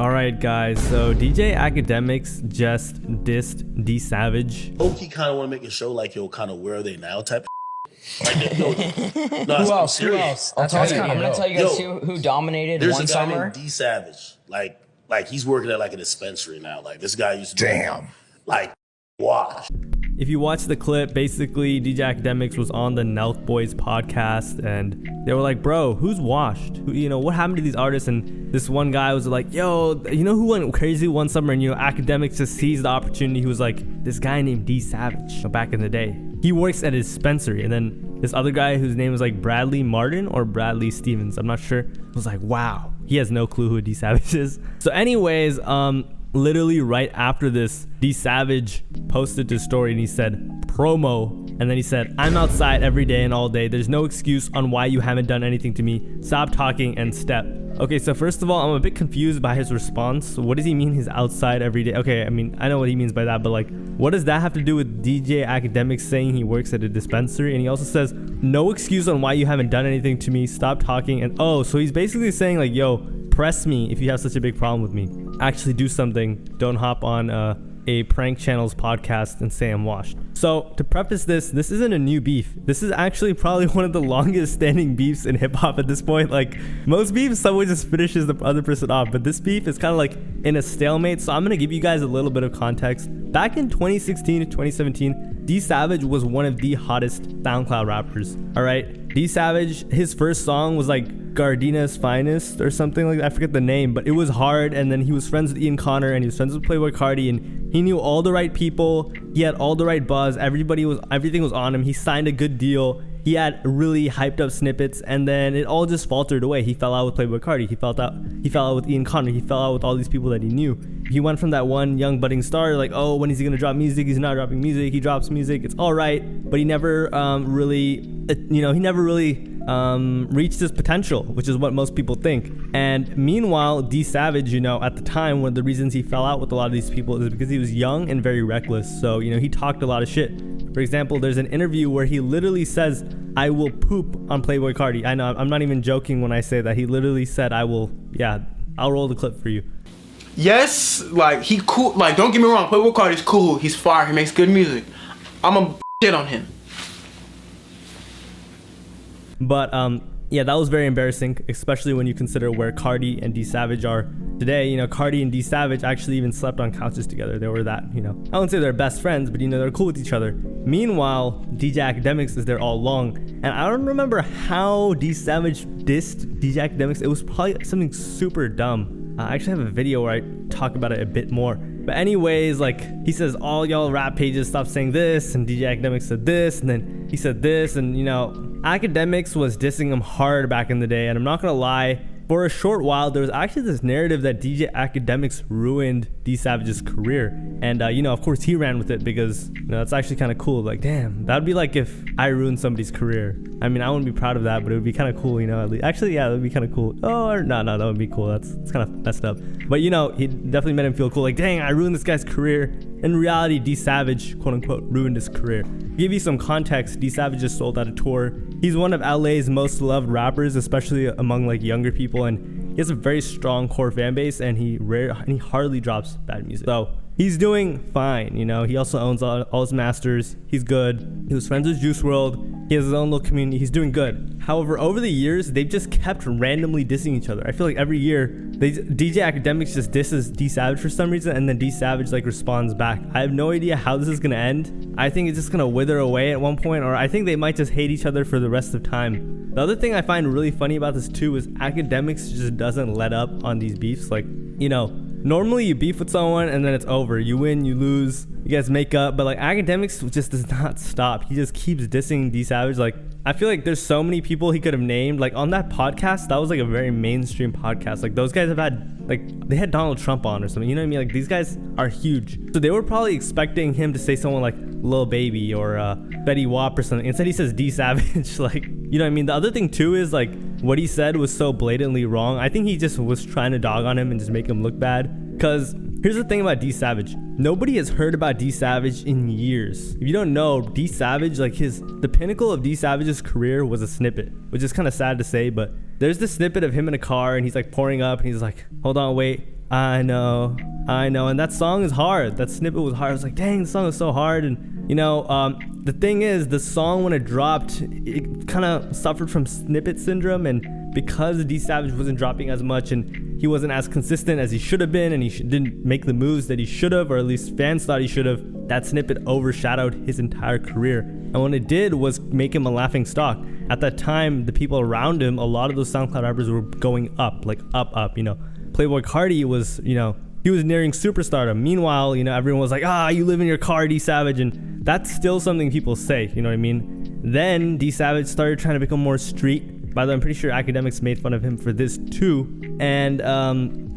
All right, guys. So DJ Akademiks just dissed D Savage. He kind of want to make a show like, yo, kind of where are they now type of like, no, Who else? Who else? I'm gonna tell you guys who dominated one summer. Named D Savage. Like he's working at like a dispensary now. Like this guy used to Damn. Like wash. If you watch the clip, basically DJ Akademiks was on the Nelk Boys podcast and they were like, bro, who's washed? What happened to these artists? And this one guy was like, yo, you know who went crazy one summer? And Akademiks just seized the opportunity. He was like, this guy named D Savage back in the day. He works at a dispensary. And then this other guy whose name was like Bradley Martin or Bradley Stevens, I'm not sure, was like, wow, he has no clue who D Savage is. So anyways, literally right after this, D Savage posted this story and he said promo, and then he said, I'm outside every day and all day. There's no excuse on why you haven't done anything to me. Stop talking and step. Okay, so first of all, I'm a bit confused by his response. What does he mean he's outside every day? Okay, I mean, I know what he means by that, but like, what does that have to do with DJ Akademiks saying he works at a dispensary? And he also says, no excuse on why you haven't done anything to me. Stop talking. And so he's basically saying like, yo, press me if you have such a big problem with me. Actually do something. Don't hop on a prank channel's podcast and say I'm washed. So to preface this isn't a new beef. This is actually probably one of the longest standing beefs in hip hop at this point. Like most beefs, someone just finishes the other person off, but this beef is kind of like in a stalemate. So I'm gonna give you guys a little bit of context. Back in 2016 to 2017, D Savage was one of the hottest SoundCloud rappers. All right, D Savage, his first song was like Gardina's Finest or something like that. I forget the name, but it was hard. And then he was friends with Ian Connor and he was friends with Playboi Carti, and he knew all the right people. He had all the right buzz. Everything was on him. He signed a good deal. He had really hyped up snippets, and then it all just faltered away. He fell out with Playboi Carti. He fell out with Ian Connor. He fell out with all these people that he knew. He went from that one young budding star, like, oh, when is he gonna drop music? He's not dropping music. He drops music. It's all right, but he never really reached his potential, which is what most people think. And meanwhile, D Savage, at the time, one of the reasons he fell out with a lot of these people is because he was young and very reckless. So, he talked a lot of shit. For example, there's an interview where he literally says, I will poop on Playboi Carti. I know, I'm not even joking when I say that. He literally said, I'll roll the clip for you. Yes, like, he cool. Like, don't get me wrong, Playboi Carti's cool. He's fire. He makes good music. I'm a shit on him. But that was very embarrassing, especially when you consider where Carti and D Savage are today. Carti and D Savage actually even slept on couches together. They were that, I wouldn't say they're best friends, but they're cool with each other. Meanwhile, DJ Akademiks is there all along, and I don't remember how D Savage dissed DJ Akademiks. It was probably something super dumb. I actually have a video where I talk about it a bit more. But anyways, like, he says, all y'all rap pages stop saying this, and DJ Akademiks said this, and then he said this, and Akademiks was dissing him hard back in the day. And I'm not gonna lie, for a short while there was actually this narrative that DJ Akademiks ruined D Savage's career, and of course he ran with it because that's actually kind of cool. Like, damn, that'd be like if I ruined somebody's career. I mean, I wouldn't be proud of that, but it would be kind of cool, at least. Actually, yeah, that would be kind of cool. Oh, or no, that would be cool. It's kind of messed up, but he definitely made him feel cool. Like, dang, I ruined this guy's career. In reality, D Savage, quote unquote, ruined his career. To give you some context, D Savage just sold out a tour. He's one of LA's most loved rappers, especially among like younger people, and he has a very strong core fan base, and he hardly drops bad music. So he's doing fine, He also owns all his masters. He's good. He was friends with Juice WRLD. He has his own little community. He's doing good. However, over the years, they've just kept randomly dissing each other. I feel like every year, DJ Akademiks just disses D Savage for some reason, and then D Savage responds back. I have no idea how this is gonna end. I think it's just gonna wither away at one point, or I think they might just hate each other for the rest of time. The other thing I find really funny about this too is Akademiks just doesn't let up on these beefs. Like, normally you beef with someone and then it's over. You win, you lose, you guys make up. But like Akademiks just does not stop. He just keeps dissing D Savage. Like, I feel like there's so many people he could have named. Like on that podcast, that was like a very mainstream podcast. Like those guys have had, like, they had Donald Trump on or something. You know what I mean? Like, these guys are huge. So they were probably expecting him to say someone like Lil Baby or Betty Wap or something. Instead he says D Savage. Like, you know what I mean? The other thing too is like what he said was so blatantly wrong. I think he just was trying to dog on him and just make him look bad. Because here's the thing about D Savage. Nobody has heard about D Savage in years. If you don't know, D Savage, like the pinnacle of D Savage's career was a snippet, which is kind of sad to say, but there's this snippet of him in a car and he's like pouring up and he's like, hold on, wait. I know. And that song is hard. That snippet was hard. I was like, dang, the song is so hard. And, the thing is, the song, when it dropped, it kind of suffered from snippet syndrome. And because D Savage wasn't dropping as much and he wasn't as consistent as he should have been, and he didn't make the moves that he should have, or at least fans thought he should have, that snippet overshadowed his entire career. And what it did was make him a laughing stock. At that time, the people around him, a lot of those SoundCloud rappers were going up, like up. Playboi Carti was, he was nearing superstardom. Meanwhile, everyone was like, you live in your car, D Savage. And that's still something people say, you know what I mean? Then D Savage started trying to become more street. By the way, I'm pretty sure Akademiks made fun of him for this too. And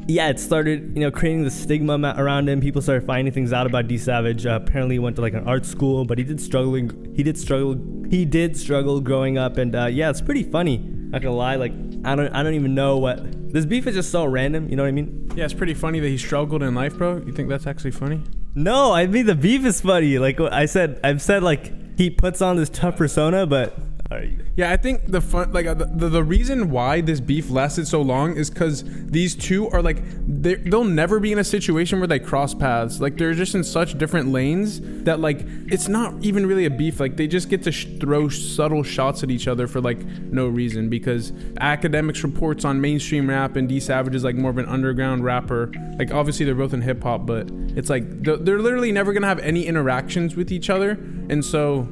it started, creating the stigma around him. People started finding things out about D Savage. Apparently he went to like an art school, but he did struggle growing up. And it's pretty funny. Not gonna lie, like I don't even know what this beef is, just so random, you know what I mean? Yeah, it's pretty funny that he struggled in life, bro. You think that's actually funny? No, I mean the beef is funny. Like I've said like he puts on this tough persona, but yeah, I think the reason why this beef lasted so long is because these two are like they'll never be in a situation where they cross paths. Like they're just in such different lanes that like it's not even really a beef. Like they just get to throw subtle shots at each other for like no reason, because Akademiks reports on mainstream rap and D Savage is like more of an underground rapper. Like obviously they're both in hip hop, but it's like they're literally never gonna have any interactions with each other, and so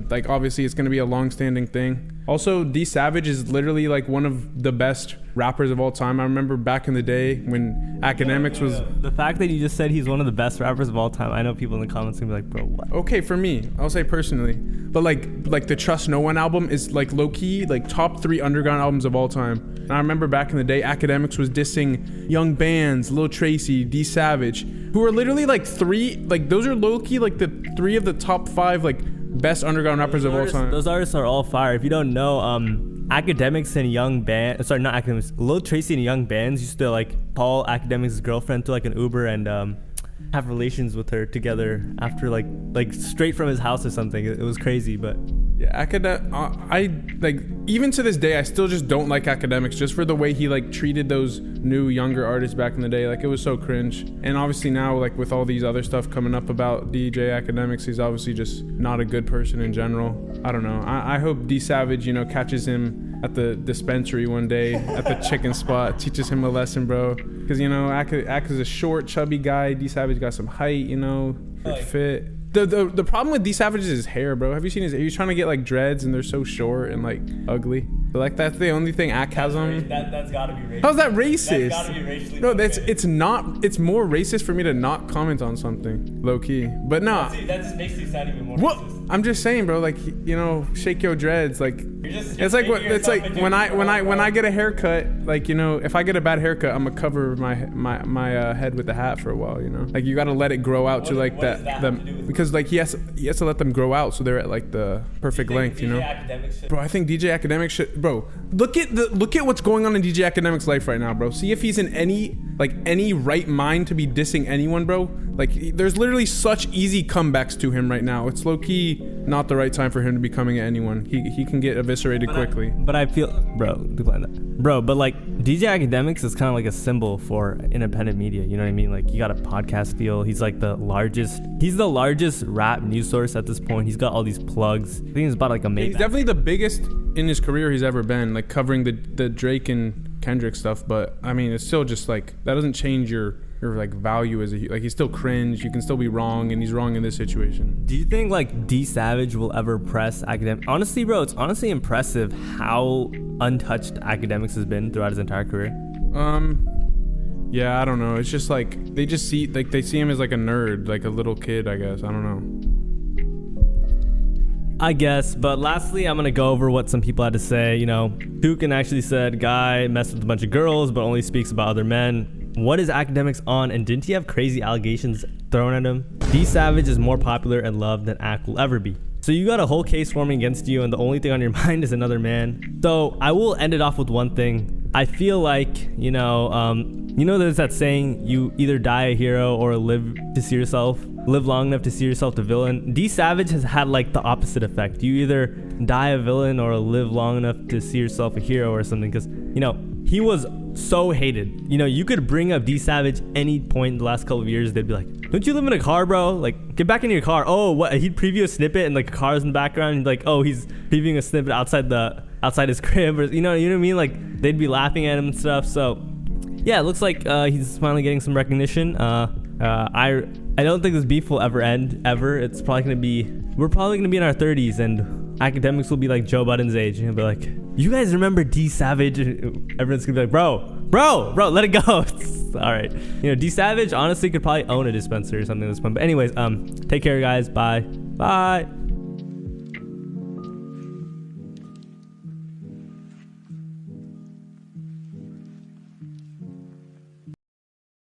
like obviously it's gonna be a long-standing thing. Also, D Savage is literally like one of the best rappers of all time. I remember back in the day when Akademiks was... The fact that you just said he's one of the best rappers of all time, I know people in the comments gonna be like, bro, what? Okay, for me, I'll say personally. But like the Trust No One album is like low-key, like top 3 underground albums of all time. And I remember back in the day, Akademiks was dissing Young Bands, Lil Tracy, D Savage, who are literally like those are low-key like the 3 of the top 5 like best underground rappers of all time. Those artists are all fire. If you don't know, Akademiks and Young Band, sorry, not Akademiks, Lil Tracy and Young Bands used to like call Akademiks' girlfriend to like an Uber and have relations with her together after like straight from his house or something. It was crazy, but yeah, I like even to this day I still just don't like Akademiks just for the way he like treated those new younger artists back in the day. Like it was so cringe. And obviously now like with all these other stuff coming up about DJ Akademiks, he's obviously just not a good person in general. I don't know. I hope D Savage catches him at the dispensary one day at the chicken spot, teaches him a lesson, bro. Because Ak is a short, chubby guy. D Savage got some height, good fit. The problem with D Savage is his hair, bro. Have you seen his hair? He's trying to get like dreads and they're so short and like ugly. But like that's the only thing Ak has on. That's gotta be racist. How's that racist? That's gotta be racially. No, it's not. It's more racist for me to not comment on something, low key. But nah. That just makes you sound even more what? racist. I'm just saying, bro. Like shake your dreads. Like it's like what it's like when I get a haircut. Like if I get a bad haircut, I'm gonna cover my head with the hat for a while. Like you gotta let it grow out to like because like he has to let them grow out so they're at like the perfect length. Bro, I think DJ Akademiks should. Bro, look at what's going on in DJ Akademiks' life right now, bro. See if he's in any right mind to be dissing anyone, bro. Like there's literally such easy comebacks to him right now. It's low key not the right time for him to be coming at anyone. He can get eviscerated quickly. But I feel, bro, but like DJ Akademiks is kind of like a symbol for independent media. You know what I mean? Like you got a podcast deal. He's like the largest rap news source at this point. He's got all these plugs. I think he's about like a Maybach. He's definitely the biggest in his career he's ever been, like covering the Drake and Kendrick stuff. But I mean, it's still just like that doesn't change your like value as he's still cringe. You can still be wrong, and he's wrong in this situation. Do you think like D Savage will ever press Akademiks? Honestly, bro, it's honestly impressive how untouched Akademiks has been throughout his entire career. Yeah, I don't know. It's just like they see him as like a nerd, like a little kid, I guess. I don't know. I guess, but lastly, I'm gonna go over what some people had to say. Dukin actually said, "Guy messed with a bunch of girls, but only speaks about other men." What is Akademiks on, and didn't he have crazy allegations thrown at him? D Savage is more popular and loved than Ak will ever be. So you got a whole case forming against you, and the only thing on your mind is another man. So I will end it off with one thing. I feel like, there's that saying, you either die a hero or live long enough to see yourself the villain. D Savage has had like the opposite effect. You either die a villain or live long enough to see yourself a hero or something, because, he was so hated. You know, you could bring up D Savage any point in the last couple of years, they'd be like, don't you live in a car, bro? Like, get back in your car. Oh, what? He'd preview a snippet and like cars in the background. And like, oh, he's previewing a snippet outside his crib, or you know what I mean? Like, they'd be laughing at him and stuff. So yeah, it looks like he's finally getting some recognition. I don't think this beef will ever end, ever. We're probably gonna be in our 30s, and Akademiks will be like Joe Budden's age, and he'll be like, you guys remember D Savage? Everyone's gonna be like, bro, let it go. All right, you know, D Savage honestly could probably own a dispenser or something at this point. But anyways, take care, guys. Bye.